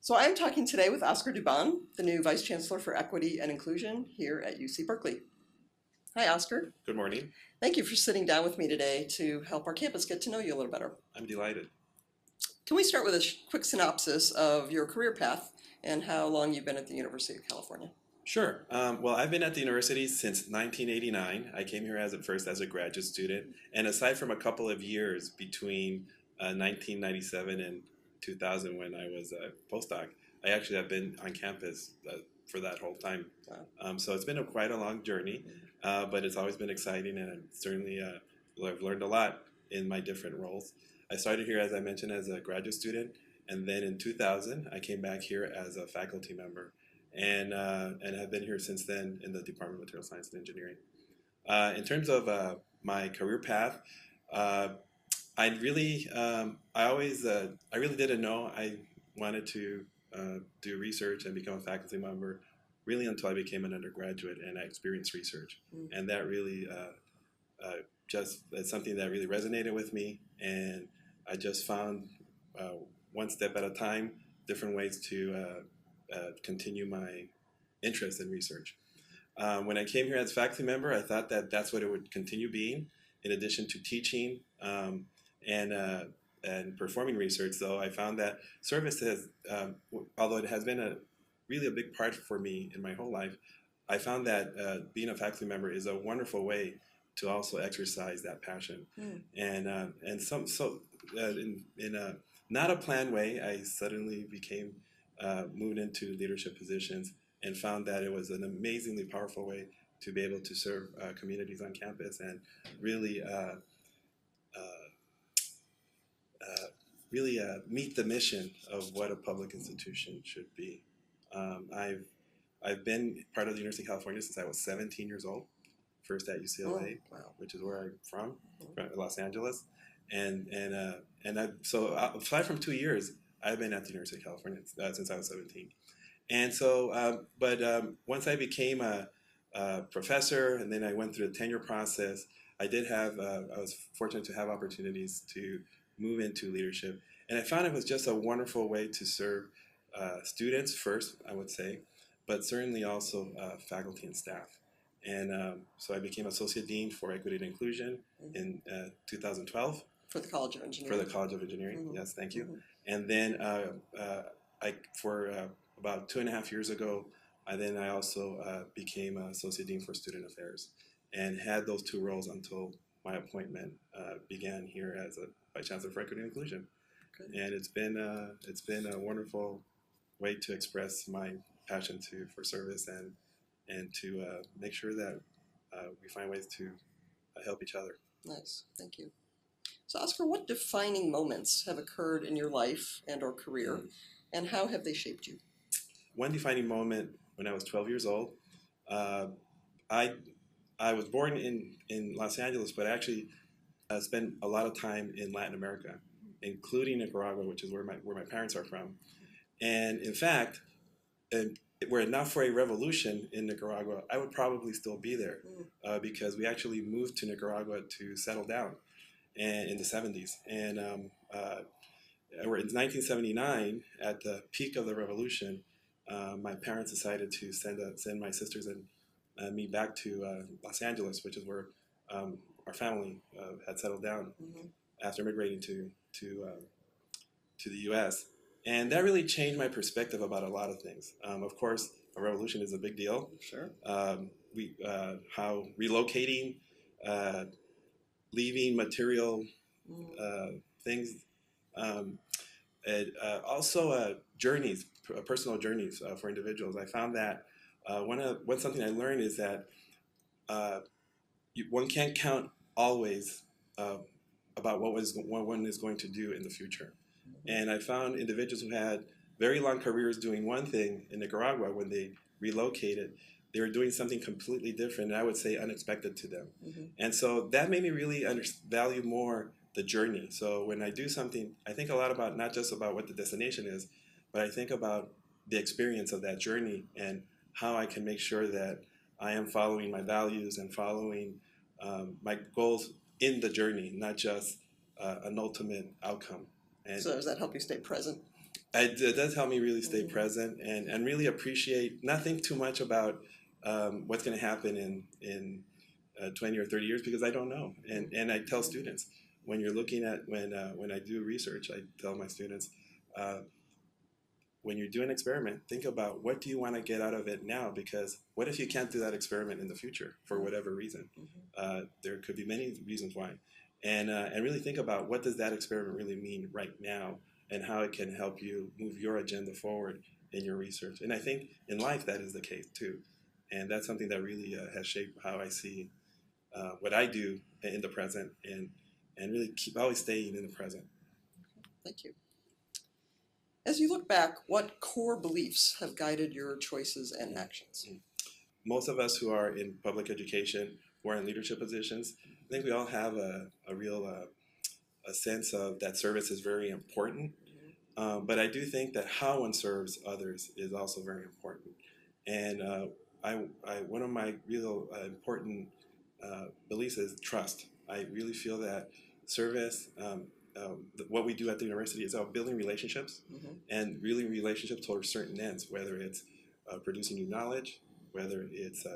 So I'm talking today with Oscar Dubon, the new Vice Chancellor for Equity and Inclusion here at UC Berkeley. Hi, Oscar. Good morning. Thank you for sitting down with me today to help our campus get to know you a little better. I'm delighted. Can we start with a quick synopsis of your career path and how long you've been at the University of California? Sure. Well, I've been at the university since 1989. I came here first as a graduate student, and aside from a couple of years between 1997 and 2000 when I was a postdoc, I actually have been on campus for that whole time. Wow. So it's been quite a long journey, but it's always been exciting, and certainly I've learned a lot in my different roles. I started here, as I mentioned, as a graduate student, and then in 2000, I came back here as a faculty member, and have been here since then in the Department of Material Science and Engineering. In terms of my career path, I really didn't know I wanted to do research and become a faculty member really until I became an undergraduate and I experienced research, and that really it's something that really resonated with me, and I just found one step at a time different ways to continue my interest in research. When I came here as a faculty member, I thought that that's what it would continue being, in addition to teaching and performing research. Though I found that service has, although it has been really a big part for me in my whole life, I found that being a faculty member is a wonderful way to also exercise that passion. In a not a planned way, I suddenly became moved into leadership positions and found that it was an amazingly powerful way to be able to serve communities on campus and really meet the mission of what a public institution should be. I've been part of the University of California since I was 17 years old, first at UCLA, Oh, wow. which is where I'm from Los Angeles. So aside from 2 years, I've been at the University of California since I was 17. And so, once I became a professor, and then I went through the tenure process, I was fortunate to have opportunities to move into leadership. And I found it was just a wonderful way to serve students first, I would say, but certainly also faculty and staff. And so I became Associate Dean for Equity and Inclusion in 2012. For the College of Engineering. For the College of Engineering, yes, thank you. And then for about 2.5 years ago, I also became Associate Dean for Student Affairs and had those two roles until my appointment began here as a Vice Chancellor for Equity and Inclusion. Okay. And it's been a wonderful way to express my passion for service and to make sure that we find ways to help each other. Nice, thank you. So Oscar, what defining moments have occurred in your life and or career, and how have they shaped you? One defining moment when I was 12 years old, I was born in Los Angeles, but actually spent a lot of time in Latin America, including Nicaragua, which is where my parents are from. And in fact, were it not for a revolution in Nicaragua, I would probably still be there because we actually moved to Nicaragua to settle down in the 70s. And in 1979, at the peak of the revolution, my parents decided to send my sisters and me back to Los Angeles, which is where our family had settled down after immigrating to the U.S. And that really changed my perspective about a lot of things. Of course, a revolution is a big deal. Sure. How relocating, leaving material things, also journeys, personal journeys for individuals. I found that something I learned is that one can't count always about what one is going to do in the future. And I found individuals who had very long careers doing one thing in Nicaragua, when they relocated, they were doing something completely different, and I would say unexpected to them. And so that made me really value more the journey. So when I do something, I think a lot about not just about what the destination is, but I think about the experience of that journey and how I can make sure that I am following my values and following my goals in the journey, not just an ultimate outcome. And So does that help you stay present? it does help me really stay present and really appreciate, not think too much about what's going to happen in 20 or 30 years, because I don't know. And I tell students, when you're looking at, when I do research, I tell my students, uh, when you do an experiment, think about what do you want to get out of it now, because what if you can't do that experiment in the future for whatever reason? There could be many reasons why. And really think about what does that experiment really mean right now, and how it can help you move your agenda forward in your research. And I think in life that is the case too. And that's something that really has shaped how I see what I do in the present, and really keep always staying in the present. Thank you. As you look back, what core beliefs have guided your choices and actions? Most of us who are in public education, who are in leadership positions, I think we all have a real a sense of that service is very important. But I do think that how one serves others is also very important. And one of my real important beliefs is trust. I really feel that service, what we do at the university, is about building relationships, and really relationships towards certain ends, whether it's producing new knowledge, whether it's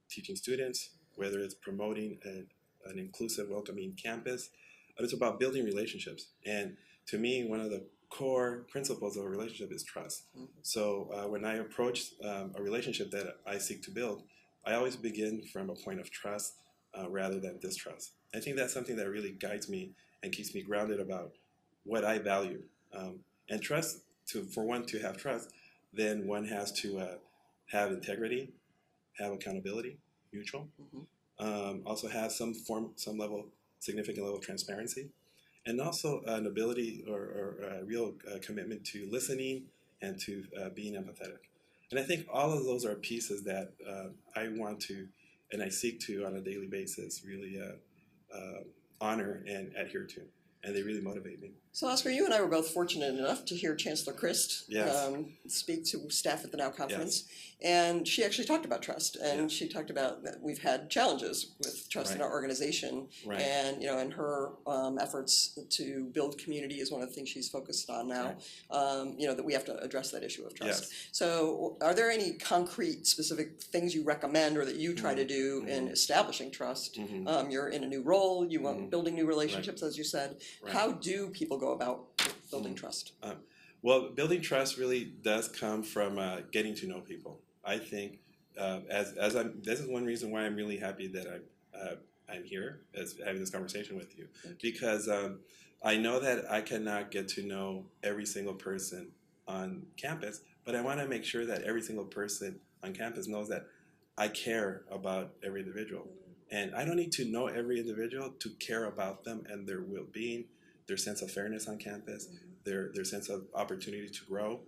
teaching students, whether it's promoting an inclusive, welcoming campus. It's about building relationships. And to me, one of the core principles of a relationship is trust. So when I approach a relationship that I seek to build, I always begin from a point of trust rather than distrust. I think that's something that really guides me and keeps me grounded about what I value. And trust, for one to have trust, then one has to have integrity, have accountability, mutual. Also have some significant level of transparency, and also an ability or a real commitment to listening and to being empathetic. And I think all of those are pieces that I want to, and I seek to on a daily basis, really honor and adhere to. And they really motivate me. So, Oscar, you and I were both fortunate enough to hear Chancellor Christ Yes. Speak to staff at the Now Conference. Yes. And she actually talked about trust. And Yeah. she talked about that we've had challenges with trust in Right. our organization. Right. And, and her efforts to build community is one of the things she's focused on now. Right. That we have to address that issue of trust. Yes. So, are there any concrete, specific things you recommend or that you try to do in establishing trust? You're in a new role, you want building new relationships, as you said. Right. How do people go about building trust? Well, building trust really does come from getting to know people. I think this is one reason why I'm really happy that I'm here as having this conversation with you, because I know that I cannot get to know every single person on campus, but I want to make sure that every single person on campus knows that I care about every individual. And I don't need to know every individual to care about them and their well-being, their sense of fairness on campus, their sense of opportunity to grow.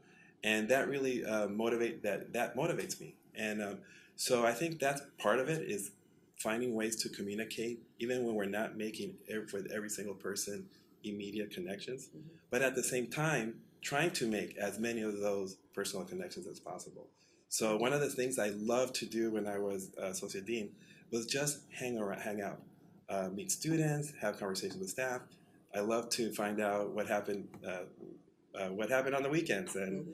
And that really motivates me. And so I think that's part of it, is finding ways to communicate, even when we're not making for every single person immediate connections. But at the same time, trying to make as many of those personal connections as possible. So one of the things I loved to do when I was associate dean was just hang out, meet students, have conversations with staff. I love to find out what happened on the weekends, and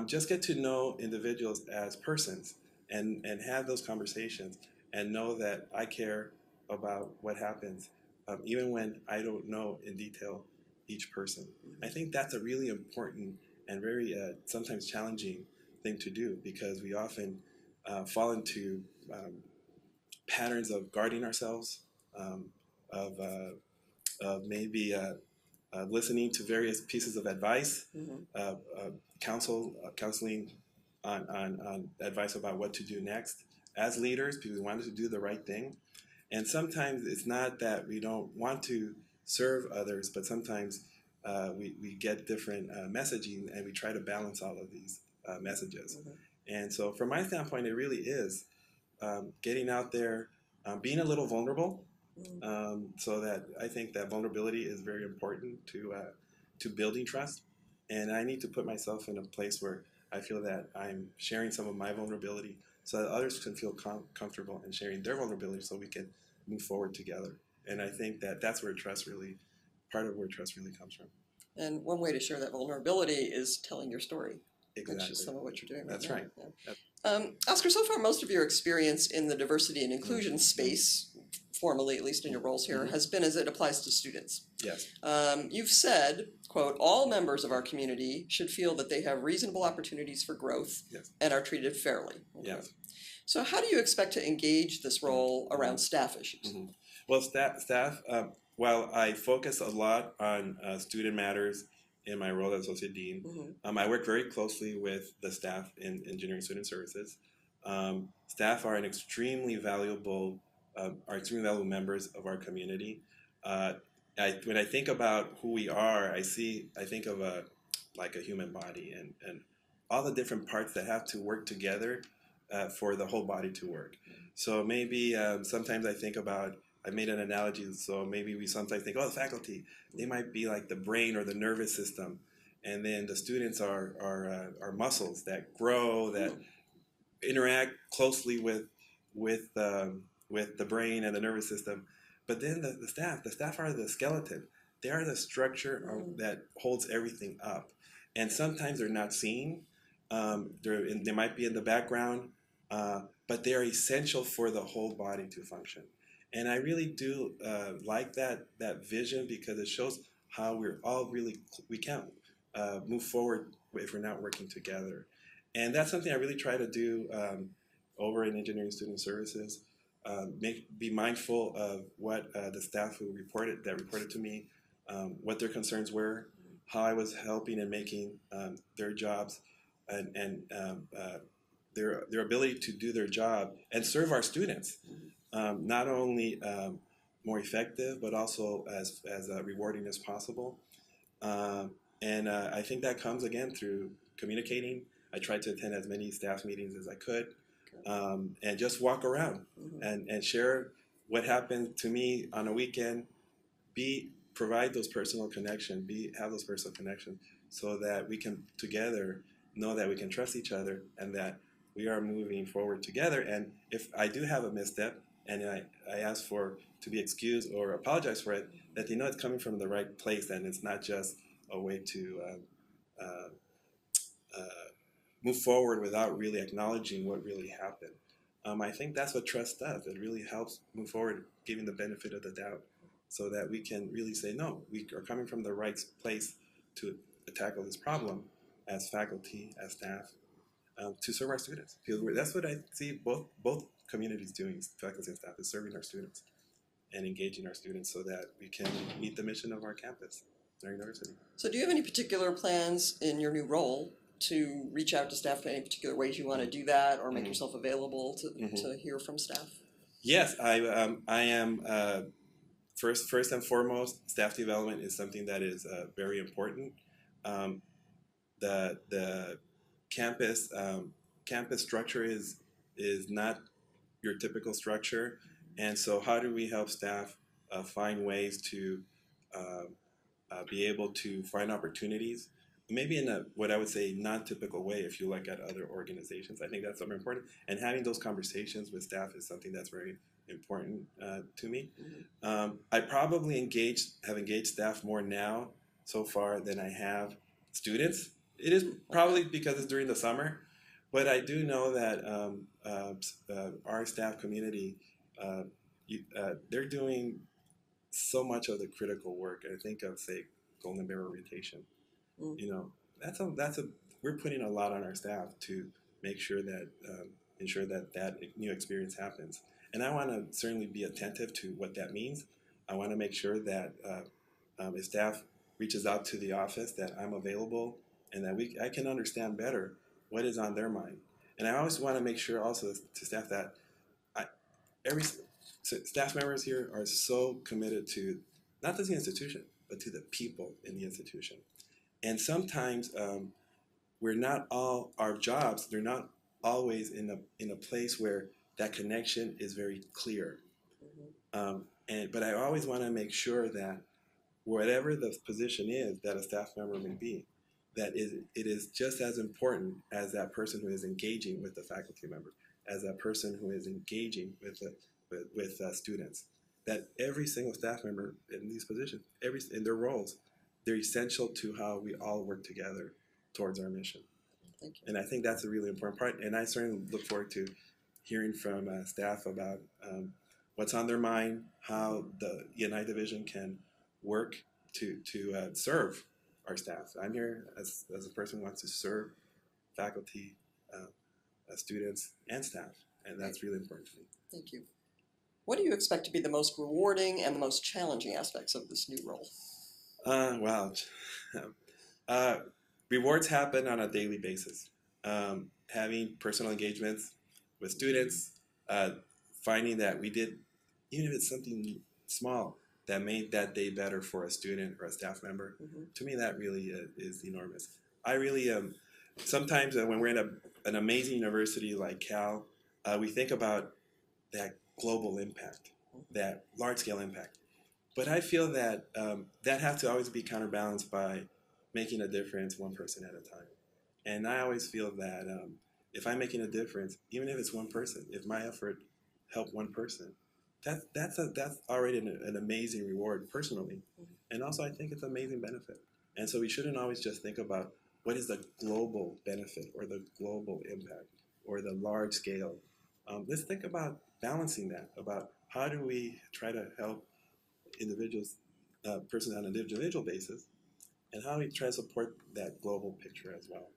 just get to know individuals as persons, and have those conversations, and know that I care about what happens, even when I don't know in detail each person. I think that's a really important and very sometimes challenging thing to do, because we often fall into patterns of guarding ourselves, of maybe listening to various pieces of advice, counseling on advice about what to do next. As leaders, because we want to do the right thing. And sometimes it's not that we don't want to serve others, but sometimes we get different messaging, and we try to balance all of these messages. And so from my standpoint, it really is getting out there, being a little vulnerable, so that I think that vulnerability is very important to building trust. And I need to put myself in a place where I feel that I'm sharing some of my vulnerability, so that others can feel comfortable in sharing their vulnerability, so we can move forward together. And I think that that's where part of where trust really comes from. And one way to share that vulnerability is telling your story. Exactly. Which is some of what you're doing. That's now. right. Yeah. Oscar, so far most of your experience in the diversity and inclusion space, formally at least in your roles here, has been as it applies to students. Yes. You've said, quote, all members of our community should feel that they have reasonable opportunities for growth and are treated fairly. Okay. Yes. So how do you expect to engage this role around staff issues? Well, staff while I focus a lot on student matters in my role as associate dean, I work very closely with the staff in engineering student services. Staff are extremely valuable members of our community. When I think about who we are, I think of like a human body and all the different parts that have to work together for the whole body to work. So maybe sometimes I made an analogy, so maybe we sometimes think, oh, the faculty, they might be like the brain or the nervous system, and then the students are muscles that grow, that interact closely with the brain and the nervous system. But then the staff are the skeleton. They are the structure that holds everything up, and sometimes they're not seen. They might be in the background, but they are essential for the whole body to function. And I really do like that vision, because it shows how we can't move forward if we're not working together. And that's something I really try to do over in engineering student services. Be mindful of what the staff who reported to me, what their concerns were, how I was helping and making their jobs and their ability to do their job and serve our students. Not only more effective, but also as rewarding as possible. And I think that comes again through communicating. I tried to attend as many staff meetings as I could, and just walk around and share what happened to me on a weekend. Provide those personal connections. Have those personal connections, so that we can together know that we can trust each other and that we are moving forward together. And if I do have a misstep, and I ask to be excused or apologize for it, that they know it's coming from the right place, and it's not just a way to move forward without really acknowledging what really happened. I think that's what trust does. It really helps move forward, giving the benefit of the doubt, so that we can really say, no, we are coming from the right place to tackle this problem as faculty, as staff, to serve our students. That's what I see both communities doing, faculty and staff, is serving our students and engaging our students so that we can meet the mission of our campus, our university. So do you have any particular plans in your new role to reach out to staff in any particular ways you want to do that, or make yourself available to hear from staff? Yes, I am. First and foremost, staff development is something that is very important. The campus structure is not your typical structure, and so how do we help staff find ways to be able to find opportunities, maybe in what I would say non-typical way if you look at other organizations? I think that's something important, and having those conversations with staff is something that's very important to me. I probably have engaged staff more now so far than I have students. It is probably because it's during the summer, but I do know that our staff community, they're doing so much of the critical work. I think of, say, Golden Bear orientation. You know, we're putting a lot on our staff to make sure that ensure that new experience happens. And I want to certainly be attentive to what that means. I want to make sure that if staff reaches out to the office, that I'm available, and that I can understand better what is on their mind. And I always want to make sure also to staff that staff members here are so committed to not just the institution, but to the people in the institution. And sometimes our jobs, they're not always in a place where that connection is very clear. But I always want to make sure that whatever the position is that a staff member may be, that it is just as important as that person who is engaging with the faculty member, as that person who is engaging with students. That every single staff member in these positions, in their roles, they're essential to how we all work together towards our mission. Thank you. And I think that's a really important part. And I certainly look forward to hearing from staff about what's on their mind, how the E&I division can work to serve our staff. I'm here as a person who wants to serve faculty, students, and staff, and that's really important to me. Thank you. What do you expect to be the most rewarding and the most challenging aspects of this new role? Wow. Rewards happen on a daily basis. Having personal engagements with students, finding that we did, even if it's something small, that made that day better for a student or a staff member, to me that really is enormous. I really, sometimes when we're in an amazing university like Cal, we think about that global impact, that large-scale impact. But I feel that that has to always be counterbalanced by making a difference one person at a time. And I always feel that if I'm making a difference, even if it's one person, if my effort helped one person, that's already an amazing reward personally. And also I think it's an amazing benefit. And so we shouldn't always just think about what is the global benefit or the global impact or the large scale. Let's think about balancing that, about how do we try to help individuals, persons on an individual basis, and how we try to support that global picture as well.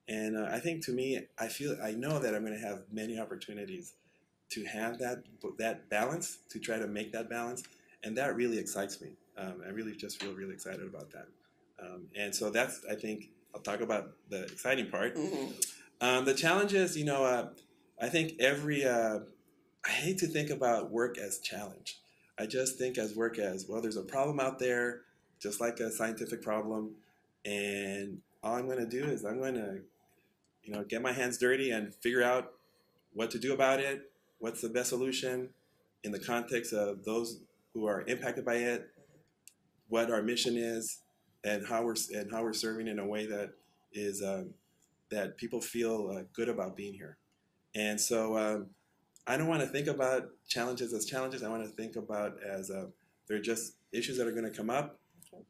And I think to me, I know that I'm going to have many opportunities to have that balance, to try to make that balance, and that really excites me. I really just feel really excited about that. And so that's, I think, I'll talk about the exciting part. The challenges, I think I hate to think about work as challenge. I just think as work as, well, there's a problem out there, just like a scientific problem, and all I'm going to do is I'm going to, get my hands dirty and figure out what to do about it, what's the best solution in the context of those who are impacted by it, what our mission is, and how we're serving in a way that is that people feel good about being here. And so I don't want to think about challenges as challenges. I want to think about as they're just issues that are going to come up,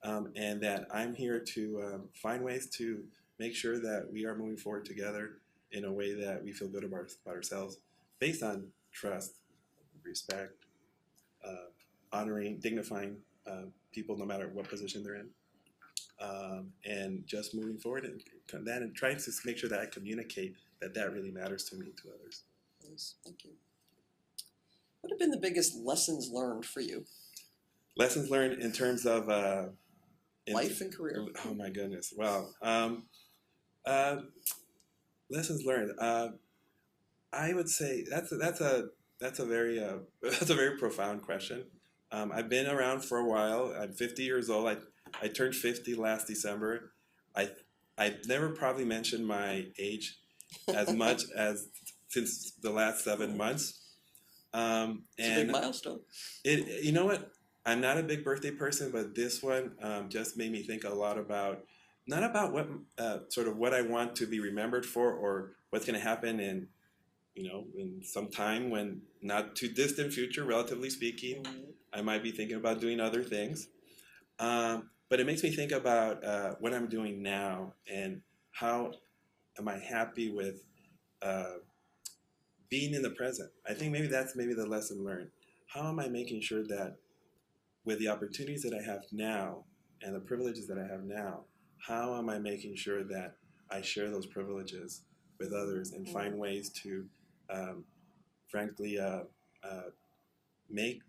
and that I'm here to find ways to make sure that we are moving forward together in a way that we feel good about ourselves, based on trust, respect, honoring, dignifying people no matter what position they're in, and just moving forward and trying to make sure that I communicate that really matters to me and to others. Yes, thank you. What have been the biggest lessons learned for you? Lessons learned in terms of life and career. Oh my goodness! Wow. Lessons learned. I would say that's a very profound question. I've been around for a while. I'm 50 years old. I turned 50 last December. I've never probably mentioned my age as much as since the last 7 months. It's a big milestone. You know what? I'm not a big birthday person, but this one just made me think a lot about, not about what sort of what I want to be remembered for or what's going to happen in some time when not too distant future, relatively speaking. I might be thinking about doing other things. But it makes me think about what I'm doing now and how am I happy with being in the present. I think maybe that's the lesson learned. How am I making sure that with the opportunities that I have now and the privileges that I have now, how am I making sure that I share those privileges with others and find ways to, frankly, make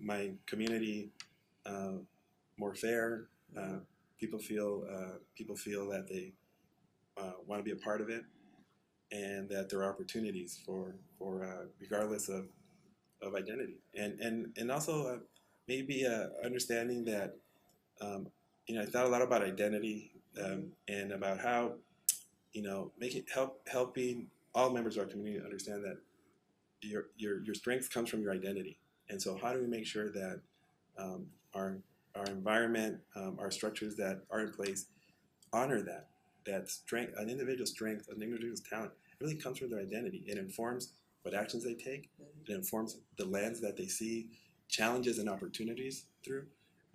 my community more fair. People feel that they want to be a part of it, and that there are opportunities for regardless of identity, and also maybe understanding that I thought a lot about identity and about how helping all members of our community understand that your strength comes from your identity, and so how do we make sure that our environment, our structures that are in place honor that strength, an individual's strength, an individual's talent really comes from their identity. It informs what actions they take. It informs the lens that they see challenges and opportunities through.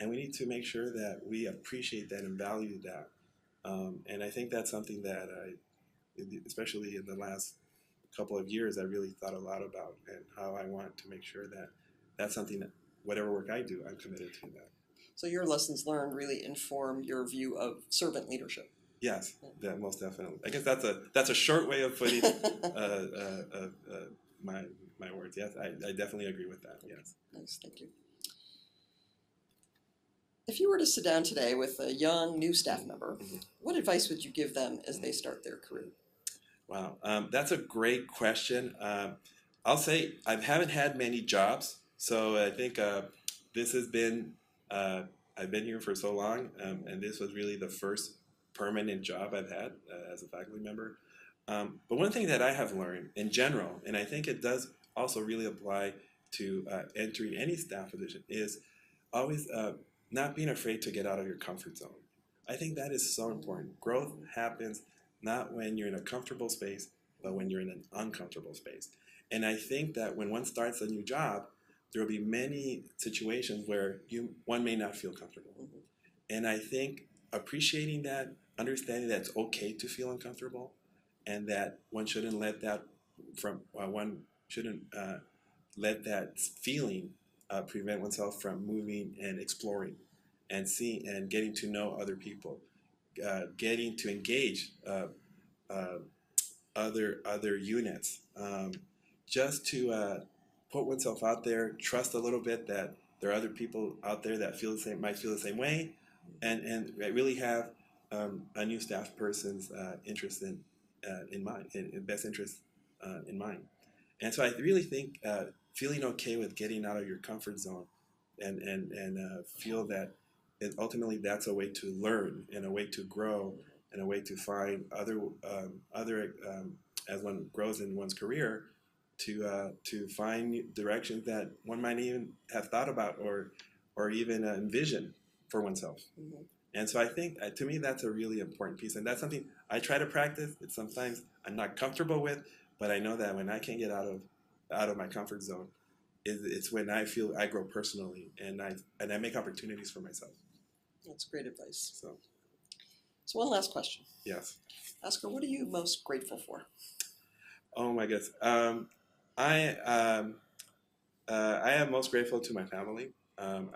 and we need to make sure that we appreciate that and value that. And I think that's something that especially in the last couple of years, I really thought a lot about, and how I want to make sure that that's something that whatever work I do, I'm committed to that. So your lessons learned really inform your view of servant leadership. Yes, that most definitely. I guess that's a short way of putting my words. Yes, I definitely agree with that. Yes. Nice, thank you. If you were to sit down today with a young new staff member, what advice would you give them as they start their career? Wow, that's a great question. I'll say I haven't had many jobs, so I think this has been, I've been here for so long, and this was really the first permanent job I've had as a faculty member. But one thing that I have learned in general, and I think it does also really apply to entering any staff position, is always not being afraid to get out of your comfort zone. I think that is so important. Growth happens not when you're in a comfortable space, but when you're in an uncomfortable space. And I think that when one starts a new job, there will be many situations where one may not feel comfortable. And I think appreciating that, understanding that it's okay to feel uncomfortable, and that one shouldn't let that let that feeling prevent oneself from moving and exploring and seeing and getting to know other people, getting to engage other units, just to put oneself out there, trust a little bit that there are other people out there that might feel the same way, and really have a new staff person's interest in mind, in best interest in mind. And so I really think feeling okay with getting out of your comfort zone, and feel that ultimately that's a way to learn and a way to grow and a way to find other as one grows in one's career, to find directions that one might even have thought about or even envision for oneself. And so I think, to me, that's a really important piece, and that's something I try to practice. It's sometimes I'm not comfortable with, but I know that when I can get out of my comfort zone, it's when I feel I grow personally, and I make opportunities for myself. That's great advice. So one last question. Yes. Oscar, what are you most grateful for? Oh my goodness. I am most grateful to my family. I'm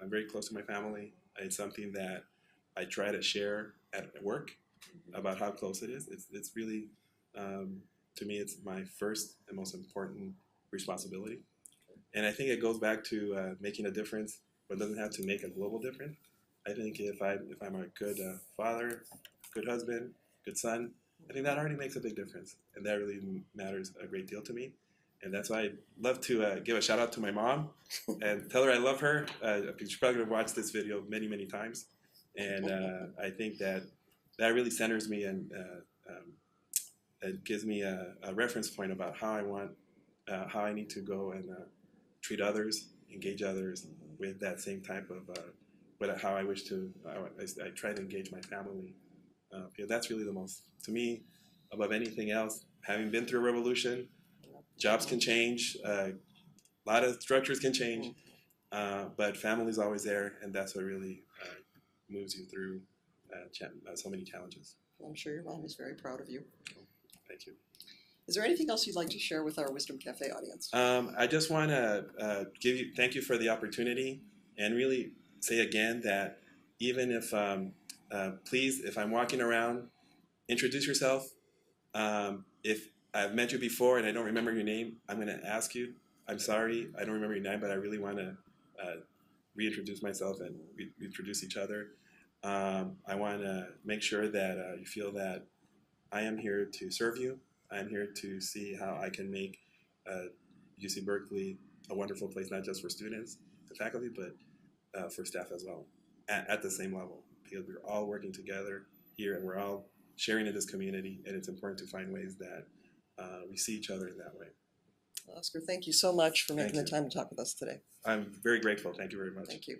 very close to my family. It's something that I try to share at work about how close it is. It's really, to me, it's my first and most important responsibility. And I think it goes back to making a difference, but doesn't have to make a global difference. I think if I'm a good father, good husband, good son, I think that already makes a big difference, and that really matters a great deal to me. And that's why I'd love to give a shout out to my mom and tell her I love her. She's probably going to watch this video many, many times. And I think that really centers me, and it gives me a reference point about how I need to go and treat others, engage others with that same type of how I wish to. I try to engage my family. That's really the most, to me, above anything else. Having been through a revolution, jobs can change, a lot of structures can change, but family's always there, and that's what really moves you through so many challenges. I'm sure your mom is very proud of you. Thank you. Is there anything else you'd like to share with our Wisdom Cafe audience? I just want to thank you for the opportunity, and really say again that even if, please, if I'm walking around, introduce yourself. If I've met you before and I don't remember your name, I'm going to ask you. I'm sorry, I don't remember your name, but I really want to reintroduce myself and introduce each other. I want to make sure that you feel that I am here to serve you. I am here to see how I can make UC Berkeley a wonderful place, not just for students and faculty, but for staff as well, at the same level, because we're all working together here and we're all sharing in this community, and it's important to find ways that we see each other in that way. Oscar, thank you so much for making the time to talk with us today. I'm very grateful. Thank you very much. Thank you.